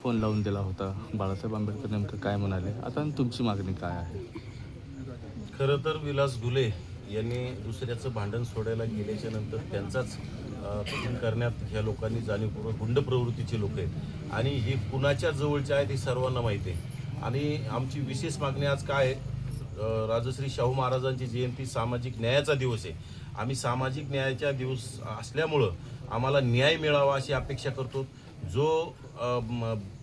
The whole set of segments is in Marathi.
फोन लावून दिला होता. बाळासाहेब आंबेडकर नेमकं काय म्हणाले, आता तुमची मागणी काय आहे? खरं तर विलास घुले यांनी दुसऱ्याचं भांडण सोडायला गेल्याच्या नंतर त्यांचाच खून करण्यात ह्या लोकांनी जाणीवपूर्वक गुंड प्रवृत्तीचे लोक आहेत आणि हे कुणाच्या जवळचे आहेत हे सर्वांना माहिती आहे. आणि आमची विशेष मागणी आज काय आहे, राजश्री शाहू महाराजांची जयंती सामाजिक न्यायाचा दिवस आहे. आम्ही सामाजिक न्यायाचा दिवस असल्यामुळं आम्हाला न्याय मिळावा अशी अपेक्षा करतो. जो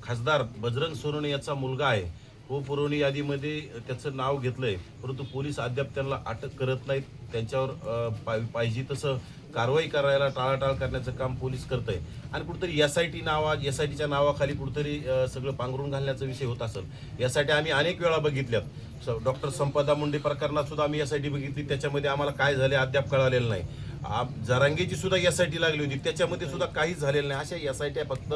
खासदार बजरंग सोनवणे याचा मुलगा आहे, हो पुरवणी यादीमध्ये त्याचं नाव घेतलंय, परंतु पोलीस अद्याप त्यांना अटक करत नाहीत. त्यांच्यावर पाहिजे तसं कारवाई करायला टाळाटाळ करण्याचं काम पोलीस करत आहे. आणि कुठेतरी एसआयटीच्या नावाखाली कुठेतरी सगळं पांघरून घालण्याचा विषय होत असेल. यासाठी आम्ही अनेक वेळा बघितल्यात. डॉक्टर संपदा मुंडे प्रकरणात सुद्धा आम्ही एसआयटी बघितली, त्याच्यामध्ये आम्हाला काय झाले अद्याप कळालेलं नाही. जरांगेची सुद्धा एसआयटी लागली होती, त्याच्यामध्ये सुद्धा काहीच झालेलं नाही. अशा एसआयटी फक्त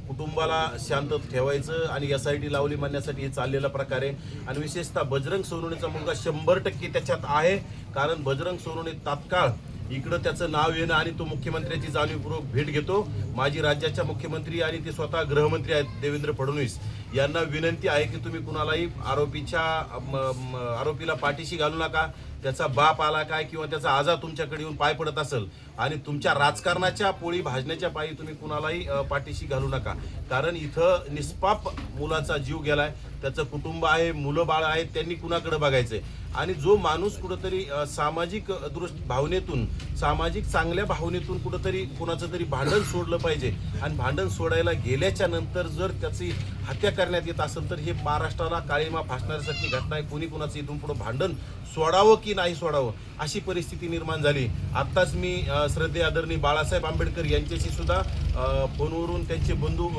कुटुंबाला शांत ठेवायचं आणि एसआयटी लावली म्हणण्यासाठी हे चाललेला प्रकार आहे. आणि विशेषतः बजरंग सोनवणेचा मुलगा 100% त्याच्यात आहे. कारण बजरंग सोनवणे तात्काळ इकडं त्याचं नाव येणं आणि तो मुख्यमंत्र्याची जाणीवपूर्वक भेट घेतो. माजी राज्याच्या मुख्यमंत्री आणि ते स्वतः गृहमंत्री आहेत देवेंद्र फडणवीस यांना विनंती आहे की तुम्ही कुणालाही आरोपीला पाठीशी घालू नका. त्याचा बाप आला काय किंवा त्याचा आजा तुमच्याकडे येऊन पाय पडत असेल आणि तुमच्या राजकारणाच्या पोळी भाजण्याच्या पायी तुम्ही कुणालाही पाठीशी घालू नका. कारण इथं निष्पाप मुलाचा जीव गेलाय, त्याचं कुटुंब आहे, मुलं बाळ आहेत, त्यांनी कुणाकडे बघायचंय. आणि जो माणूस कुठंतरी सामाजिक भावनेतून, सामाजिक चांगल्या भावनेतून कुठंतरी कुणाचं तरी भांडण सोडलं पाहिजे आणि भांडण सोडायला गेल्याच्या नंतर जर त्याची हत्या करण्यात येत असेल तर हे महाराष्ट्राला काळीमा फासण्यासारखी घटना आहे. कोणी कुणाचं इथून पुढं भांडण सोडावं की नाही सोडावं अशी परिस्थिती निर्माण झाली. आत्ताच मी श्रद्धेय आदरणीय बाळासाहेब आंबेडकर यांच्याशी सुद्धा फोनवरून त्यांचे बंधू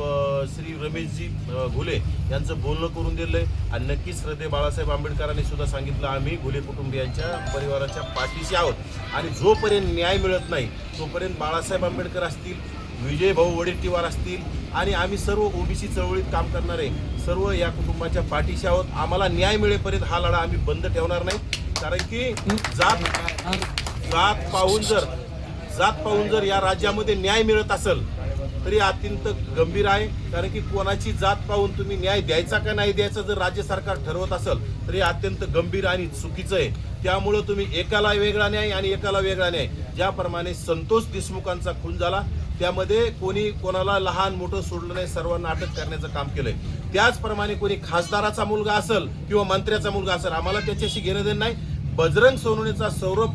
श्री रमेशजी घुले यांचं बोलणं करून दिलंय. आणि नक्कीच श्रद्धेय बाळासाहेब आंबेडकरांनी सुद्धा सांगितलं आम्ही घुले कुटुंबियांच्या परिवाराच्या पाठीशी आहोत. आणि जोपर्यंत न्याय मिळत नाही तोपर्यंत बाळासाहेब आंबेडकर असतील, विजय भाऊ वडेट्टीवार असतील आणि आम्ही सर्व ओबीसी चळवळीत काम करणारे सर्व या कुटुंबाच्या पाठीशी आहोत. आम्हाला न्याय मिळेपर्यंत हा लढा आम्ही बंद ठेवणार नाही. कारण की जात पाहून जर या राज्यामध्ये न्याय मिळत असेल तरी अत्यंत गंभीर आहे. कारण की कोणाची जात पाहून तुम्ही न्याय द्यायचा का नाही द्यायचा जर राज्य सरकार ठरवत असेल तरी अत्यंत गंभीर आणि चुकीचं आहे. त्यामुळं तुम्ही एकाला वेगळा न्याय आणि एकाला वेगळा न्याय, ज्याप्रमाणे संतोष देशमुखांचा खून झाला त्यामध्ये कोणी कोणाला लहान मोठं सोडलं नाही, सर्वांना अटक करण्याचं काम केलंय. त्याचप्रमाणे कोणी खासदाराचा मुलगा असेल किंवा मंत्र्याचा मुलगा असेल, आम्हाला त्याच्याशी घेणं देणं नाही. बजरंग सोनवणेचा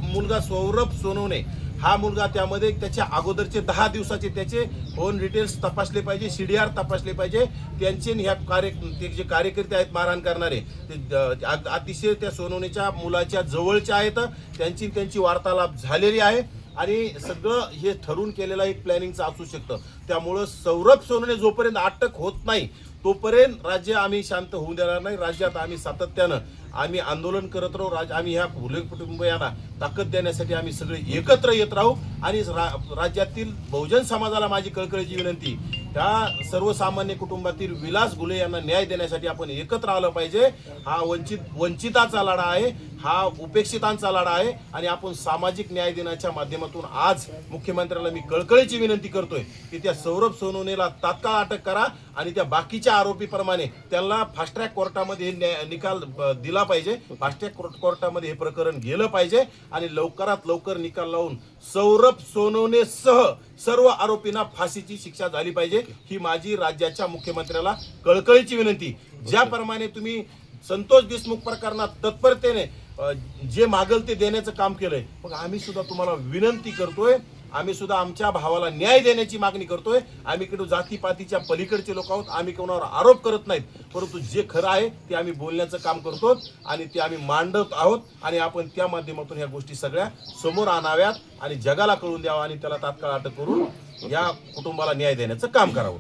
मुलगा सौरभ सोनवणे हा मुलगा, त्यामध्ये त्याच्या अगोदरचे 10 दिवसाचे त्याचे फोन डिटेल्स तपासले पाहिजे, CDR तपासले पाहिजे. त्यांचे ह्या ते जे कार्यकर्ते आहेत मारहाण करणारे ते अतिशय त्या सोनवणेच्या मुलाच्या जवळचे आहेत. त्यांची वार्तालाप झालेली आहे आणि सगळं हे ठरून केलेलं एक प्लॅनिंगचं असू शकतं. त्यामुळं सौरभ सोनवणे जोपर्यंत अटक होत नाही तोपर्यंत राज्य आम्ही शांत होऊ देणार नाही. राज्यात आम्ही सातत्यानं आम्ही आंदोलन करत राहू. आम्ही ह्या घुले कुटुंबियांना ताकद देण्यासाठी आम्ही सगळे एकत्र येत राहू. आणि राज्यातील बहुजन समाजाला माझी कळकळीची विनंती, त्या सर्वसामान्य कुटुंबातील विलास घुले यांना न्याय देण्यासाठी आपण एकत्र आलं पाहिजे. हा वंचिताचा लढा आहे, हा उपेक्षितांचा लढा आहे. आणि आपण सामाजिक न्याय दिनाच्या माध्यमातून आज मुख्यमंत्र्याला मी कळकळीची विनंती करतोय की त्या सौरभ सोनवणेला तात्काळ अटक करा आणि त्या बाकीच्या आरोपीप्रमाणे त्यांना फास्ट ट्रॅक कोर्टामध्ये निकाल दिला पाहिजे. फास्ट ट्रॅक कोर्टामध्ये हे प्रकरण गेलं पाहिजे आणि लवकरात लवकर निकाल लावून सौरभ सोनवणेसह सर्व आरोपींना फाशीची शिक्षा झाली पाहिजे. ही माझी राज्याच्या मुख्यमंत्र्याला कळकळीची विनंती. ज्याप्रमाणे तुम्ही संतोष देशमुख प्रकरणात तत्परतेने जे मागल ते देण्याचं काम केलंय, मग आम्ही सुद्धा तुम्हाला विनंती करतोय, आम्ही सुद्धा आमच्या भावाला न्याय देण्याची मागणी करतोय. आम्ही कडे जातीपातीच्या पलीकडचे लोक आहोत, आम्ही कोणावर आरोप करत नाहीत, परंतु जे खरं आहे ते आम्ही बोलण्याचं काम करतो आणि ते आम्ही मांडत आहोत. आणि आपण त्या माध्यमातून ह्या गोष्टी सगळ्या समोर आणाव्यात आणि जगाला कळून द्यावा आणि त्याला तात्काळ अटक करून या कुटुंबाला न्याय देण्याचं काम करावं.